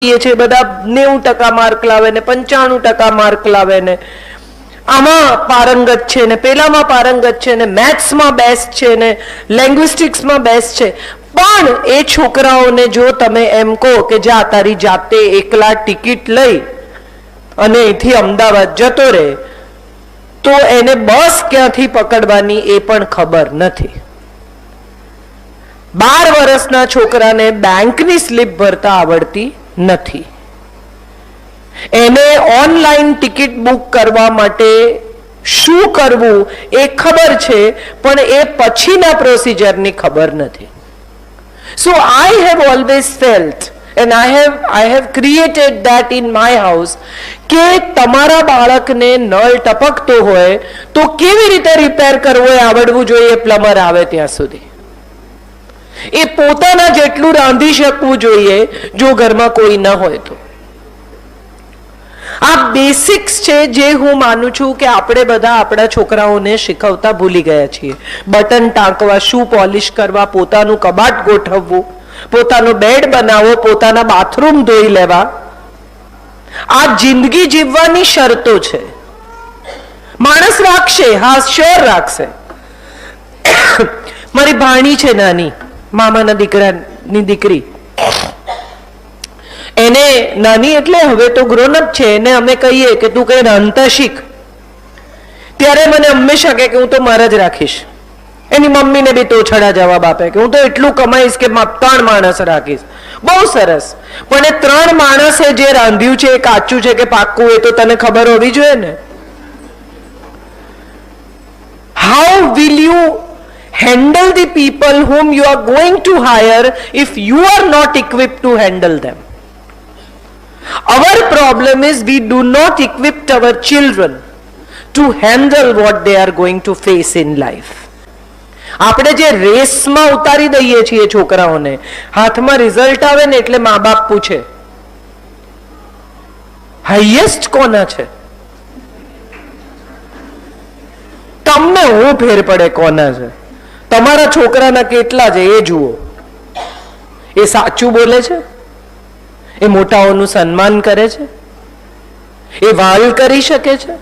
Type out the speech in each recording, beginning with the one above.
છે બધા 90% માર્ક લાવે ને 95% માર્ક લાવે ને આમાં પારંગત છે ને પેલામાં પારંગત છે ને મેથ્સમાં બેસ્ટ છે ને લેંગ્વિસ્ટિક્સમાં બેસ્ટ છે, પણ એ છોકરાઓને જો તમે એમ કહો કે જા તારી જાતે એકલા ટિકિટ લઈ અને અહીંથી અમદાવાદ જતો રહે, તો એને બસ ક્યાંથી પકડવાની એ પણ ખબર નથી. 12 વર્ષના છોકરાને બેંકની સ્લીપ ભરતા આવડતી નથી. એને ઓનલાઈન ટિકિટ બુક કરવા માટે શું કરવું એ ખબર છે, પણ એ પછીના પ્રોસિજરની ખબર નથી. So I have always felt and I have created that in my house કે તમારા બાળકને નળ ટપકતો હોય તો કેવી રીતે રિપેર કરવો એ આવડવું જોઈએ પ્લમ્બર આવે ત્યાં સુધી. એ પોતાના જેટલું રાંધી શકવું જોઈએ જો ઘરમાં કોઈ ન હોય તો. આ બેસિક્સ છે જે હું માનું છું કે આપણે બધા આપણા છોકરાઓને શીખવતા ભૂલી ગયા છીએ. બટન ટાંકવા, શૂ પોલિશ કરવા, પોતાનું કબાટ ગોઠવવું, પોતાનો બેડ બનાવવો, પોતાના બાથરૂમ ધોઈ લેવા, આ જિંદગી જીવવાની શરતો છે. માણસ રાખશે, હા શ્યોર રાખશે. મારી ભાણી છે નાની, મામાના દીકરાની દીકરી, એને નાની એટલે હવે તો ગ્રોન અપ છે, એને અમે કહીએ કે તું કઈ રાંધતા શીખ, ત્યારે મને હંમેશા કહે કે હું તો મારા જ રાખીશ. એની મમ્મીને બી તોછડા જવાબ આપે કે હું તો એટલું કમાઈશ કે 3 માણસ રાખીશ. બહુ સરસ, પણ એ 3 માણસે જે રાંધ્યું છે એ કાચું છે કે પાક્કું એ તો તને ખબર હોવી જોઈએ ને. How will you handle the people whom you are going to hire if you are not equipped to handle them? Our problem is we do not equip our children to handle what they are going to face in life. આપણે જે રેસમાં ઉતારી દઈએ છીએ છોકરાઓને, હાથમાં result આવે ને એટલે મા બાપ પૂછે હાઈએસ્ટ કોના છે? તમને હું ફેર પડે કોના છે? તમારા છોકરાના કેટલા છે એ જુઓ. એ સાચું બોલે છે? એ મોટાઓનું સન્માન કરે છે? એ વાલ કરી શકે છે?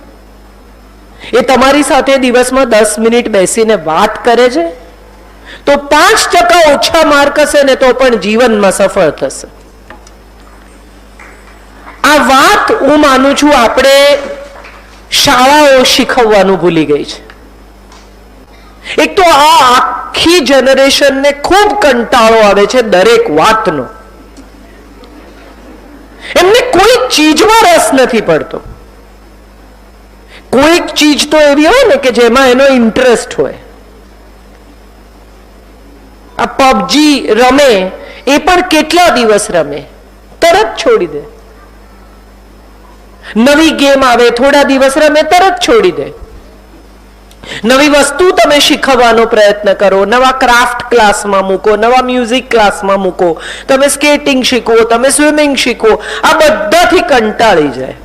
એ તમારી સાથે દિવસમાં 10 મિનિટ બેસીને વાત કરે છે? તો 5% ઓછા માર્ક હશે ને તો પણ જીવનમાં સફળ થશે. આ વાત હું માનું છું આપણે શાળાઓ શીખવવાનું ભૂલી ગઈ છે. એક તો આ આખી જનરેશનને ખૂબ કંટાળો આવે છે દરેક વાતનો. એમને કોઈ ચીજમાં રસ નથી પડતો. કોઈક ચીજ તો એવી હોય ને કે જેમાં એનો ઇન્ટરેસ્ટ હોય. આ પબજી રમે એ પણ કેટલા દિવસ રમે, તરત છોડી દે. નવી ગેમ આવે, થોડા દિવસ રમે, તરત છોડી દે. નવી વસ્તુ તમે શીખવવાનો પ્રયત્ન કરો, નવા ક્રાફ્ટ ક્લાસમાં મૂકો, નવા મ્યુઝિક ક્લાસમાં મૂકો, તમે સ્કેટિંગ શીખો, તમે સ્વિમિંગ શીખો, આ બધાથી કંટાળી જાય.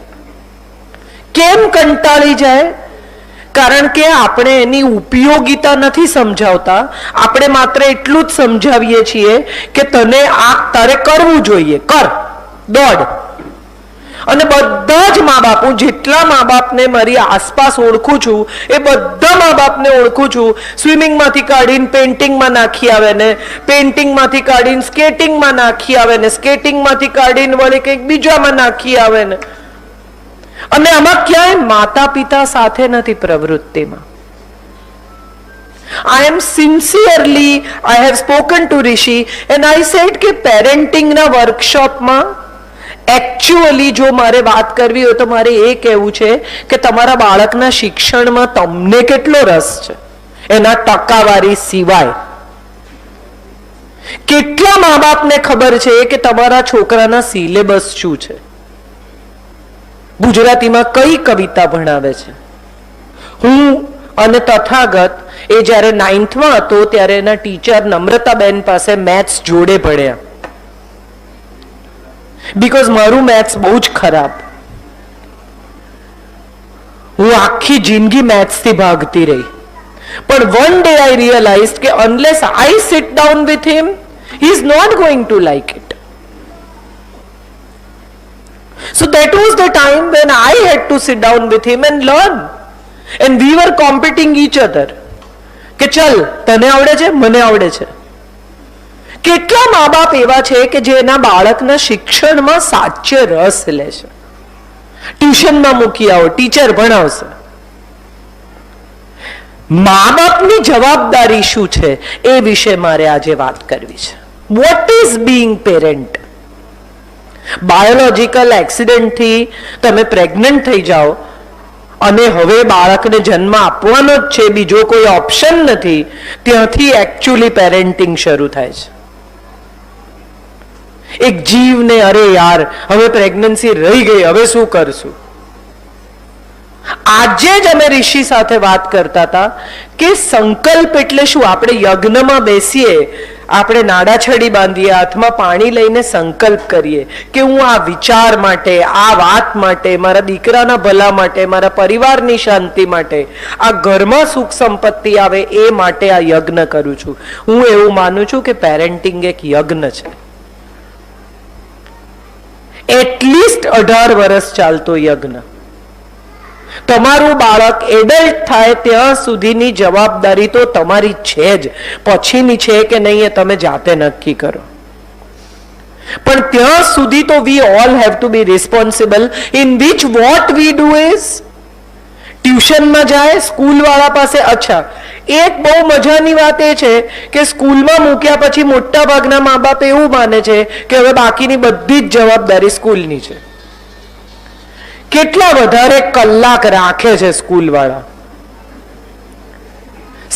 કેમ કંટાળી જાય? કારણ કે આપણે એની ઉપયોગિતા નથી સમજાવતા. આપણે માત્ર એટલું જ સમજાવીએ છીએ કે તને આ તારે કરવું જોઈએ, કર, દોડ. અને બધા જ મા બાપ, હું જેટલા મા બાપને મારી આસપાસ ઓળખું છું એ બધા મા બાપને ઓળખું છું, સ્વિમિંગમાંથી કાઢીને પેઇન્ટિંગમાં નાખી આવે ને, પેઇન્ટિંગમાંથી કાઢીને સ્કેટિંગમાં નાખી આવે ને, સ્કેટિંગમાંથી કાઢીને વળી કંઈક બીજામાં નાખી આવે ને. અને આમાં ક્યાંય માતા પિતા સાથે નથી પ્રવૃત્તિમાં. I am sincerely, I have spoken to Rishi and I said કે પેરેન્ટિંગના વર્કશોપમાં એકચ્યુઅલી જો મારે વાત કરવી હોય તો મારે એ કહેવું છે કે તમારા બાળકના શિક્ષણમાં તમને કેટલો રસ છે એના ટકાવારી સિવાય. કેટલા મા બાપને ખબર છે કે તમારા છોકરાના સિલેબસ શું છે? ગુજરાતીમાં કઈ કવિતા ભણાવે છે? હું અને તથાગત એ જ્યારે 9th હતો ત્યારે એના ટીચર નમ્રતાબેન પાસે મેથ્સ જોડે ભણ્યા. બીકોઝ મારું મેથ્સ બહુ જ ખરાબ. હું આખી જિંદગી મેથ્સથી ભાગતી રહી. પણ વન ડે આઈ રિયલાઇઝ કે unless I sit down with him, he is not going to like it. So that was the time when I had to sit down with him and learn. And we were competing each other. કે ચલ તને આવડે છે, મને આવડે છે. કેટલા મા બાપ એવા છે કે જે એના બાળકના શિક્ષણમાં સાચે રસ લે છે. ટ્યુશનમાં મૂકી આવો, ટીચર ભણાવશે. મા બાપની જવાબદારી શું છે એ વિશે મારે આજે વાત કરવી છે. What is being parent? Biological એક્સિડન્ટથી તમે પ્રેગ્નન્ટ થઈ જાઓ અને હવે બાળકને જન્મ આપવાનો જ છે, બીજો કોઈ ઓપ્શન નથી, ત્યાંથી એકચ્યુઅલી પેરેન્ટિંગ શરૂ થાય છે. એક જીવને અરે યાર હવે પ્રેગ્નન્સી રહી ગઈ, હવે શું કરશું? આજે જ અમે ઋષિ સાથે વાત કરતા હતા કે સંકલ્પ એટલે શું. આપણે યજ્ઞમાં બેસીએ, આપણે નાડાછડી બાંધીએ, હાથમાં પાણી લઈને સંકલ્પ કરીએ કે હું આ વિચાર માટે, આ વાત માટે, મારા દીકરાના ભલા માટે, મારા પરિવારની શાંતિ માટે, આ ઘરમાં સુખ સંપત્તિ આવે એ માટે આ યજ્ઞ કરું છું. હું એવું માનું છું કે પેરેન્ટિંગ એક યજ્ઞ છે. એટલીસ્ટ 18 વર્ષ ચાલતો યજ્ઞ. તમારું બાળક એડલ્ટ થાય ત્યાં સુધીની જવાબદારી તો તમારી છે જ. પછીની છે કે નહીં એ તમે જાતે નક્કી કરો, પણ ત્યાં સુધી તો we all have to be responsible. In which what we do is ટ્યુશનમાં જાય, સ્કૂલ વાળા પાસે. અચ્છા, એક બહુ મજાની વાત એ છે કે સ્કૂલમાં મૂક્યા પછી મોટા ભાગના મા બાપ એવું માને છે કે હવે બાકીની બધી જ જવાબદારી સ્કૂલની છે. કેટલા વધારે કલાક રાખે છે સ્કૂલ વાળા.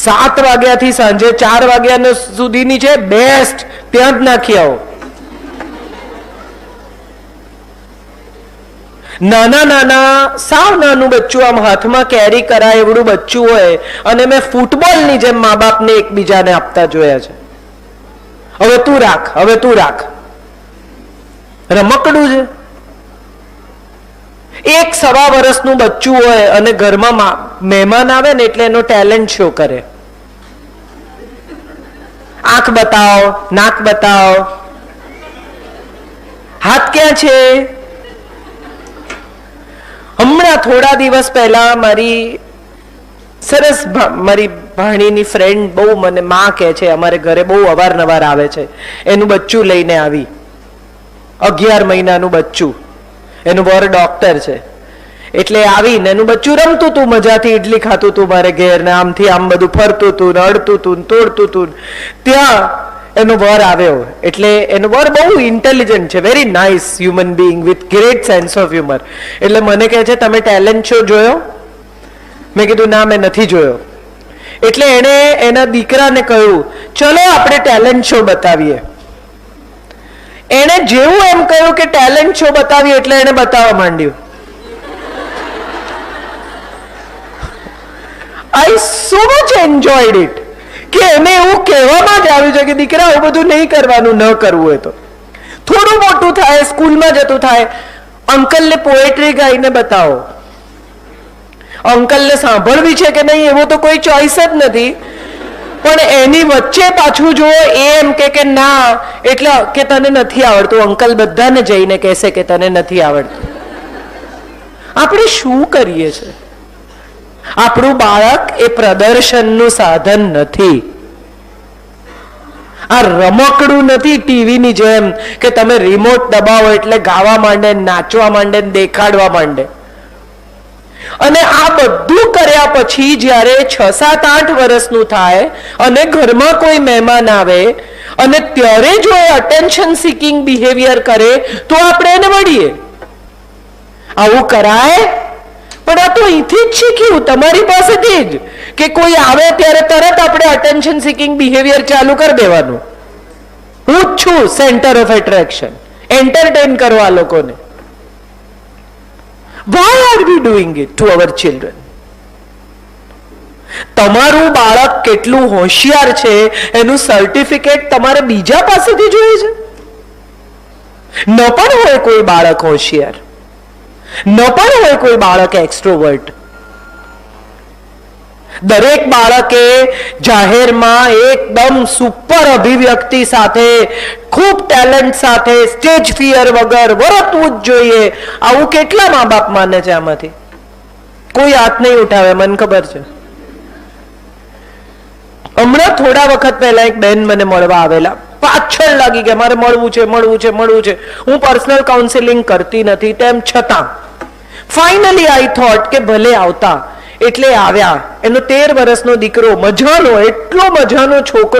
7 વાગ્યાથી સાંજે 4 વાગ્યા સુધીની છે, બેસ્ટ, ત્યાં જ નાખી આવો. નાના નાના, સાવ નાનું બચ્ચું આમ હાથમાં કેરી કરાય એવડું બચ્ચું હોય અને મેં ફૂટબોલની જેમ મા બાપને એકબીજાને આપતા જોયા છે. હવે તું રાખ, હવે તું રાખ. રમકડું છે. 1 સવા વર્ષનું બચ્ચું હોય અને ઘરમાં મહેમાન આવે ને એટલે એનો ટેલેન્ટ શો કરે. આંખ બતાવો, નાક બતાવો, હાથ ક્યાં છે. હમણાં થોડા દિવસ પહેલા મારી સરસ મારી ભાણીની ફ્રેન્ડ બહુ મને માં કહે છે, અમારે ઘરે બહુ અવારનવાર આવે છે, એનું બચ્ચું લઈને આવી. 11 મહિનાનું બચ્ચું. એનું વર ડોક્ટર છે. એટલે આવીને એનું બચ્ચું રમતું તું, મજાથી ઇડલી ખાતું તું મારે ઘેર, ને આમથી આમ બધું ફરતું તું, અડતું તું, તોડતું તું. ત્યાં એનો વર આવ્યો. એટલે એનો વર બહુ ઇન્ટેલિજન્ટ છે, very nice human being with great sense of humour. એટલે મને કહે છે તમે ટેલેન્ટ શો જોયો? મેં કીધું ના, મેં નથી જોયો. એટલે એણે એના દીકરાને કહ્યું ચલો આપણે ટેલેન્ટ શો બતાવીએ. એને જેવું એમ કહ્યું કે ટેલેન્ટ શો બતાવીએ એટલે એને બતાવવા માંડ્યું. I so much enjoyed it કે એને એવું કહેવામાં જ આવ્યું છે કે દીકરા આવું બધું નહીં કરવાનું, ન કરવું હોય તો. થોડું મોટું થાય, સ્કૂલમાં જતું થાય, અંકલને પોએટ્રી ગાઈને બતાવો. અંકલને સાંભળવી છે કે નહીં એવો તો કોઈ ચોઈસ જ નથી, પણ એની વચ્ચે પાછું જો એમ કે ના એટલે કે તને નથી આવડતું, અંકલ બધાને જઈને કહેશે કે તને નથી આવડતું. આપણે શું કરીએ છીએ? આપણું બાળક એ પ્રદર્શનનું સાધન નથી. આ રમકડું નથી ટીવીની જેમ કે તમે રિમોટ દબાવો એટલે ગાવા માંડે, નાચવા માંડે, દેખાડવા માંડે. અને આ બધું કર્યા પછી જ્યારે 6, 7, 8 વર્ષનું થાય અને ઘરમાં કોઈ મહેમાન આવે અને ત્યારે જો એ અટેન્શન સિકિંગ બિહેવિયર કરે તો આપણે એને વળીએ. આવું કરાય? પણ આ તો અહીંથી જ શીખ્યું, તમારી પાસેથી જ, કે કોઈ આવે ત્યારે તરત આપણે અટેન્શન સિકિંગ બિહેવિયર ચાલુ કરી દેવાનું. હું જ છું સેન્ટર ઓફ એટ્રેક્શન, એન્ટરટેન કરવા લોકોને. Why are we doing it to our children? તમારું બાળક કેટલું હોશિયાર છે એનું સર્ટિફિકેટ તમારે બીજા પાસેથી જોઈએ છે? ન પણ હોય કોઈ બાળક હોશિયાર, ન પણ હોય કોઈ બાળક એક્સ્ટ્રોવર્ટ. દરેક બાળકે જાહેરમાં એકદમ સુપર અભિવ્યક્તિ સાથે, ખૂબ ટેલેન્ટ સાથે, સ્ટેજ ફિયર વગર વર્તવું જ જોઈએ. આવું કેટલા મા બાપ માને છે? આમાંથી કોઈ હાથ નહીં ઉઠાવે, મને ખબર છે. હમણાં થોડા વખત પહેલા એક બેન મને મળવા આવેલા, પાછળ લાગી ગયા મારે મળવું છે મળવું છે મળવું છે. હું પર્સનલ કાઉન્સેલિંગ કરતી નથી, તેમ છતાં ફાઇનલી આઈ થોટ કે ભલે આવતા. એટલે આવ્યા. એનો 13 વર્ષનો દીકરો, મજાનો, એટલો મજાનો છોકરો.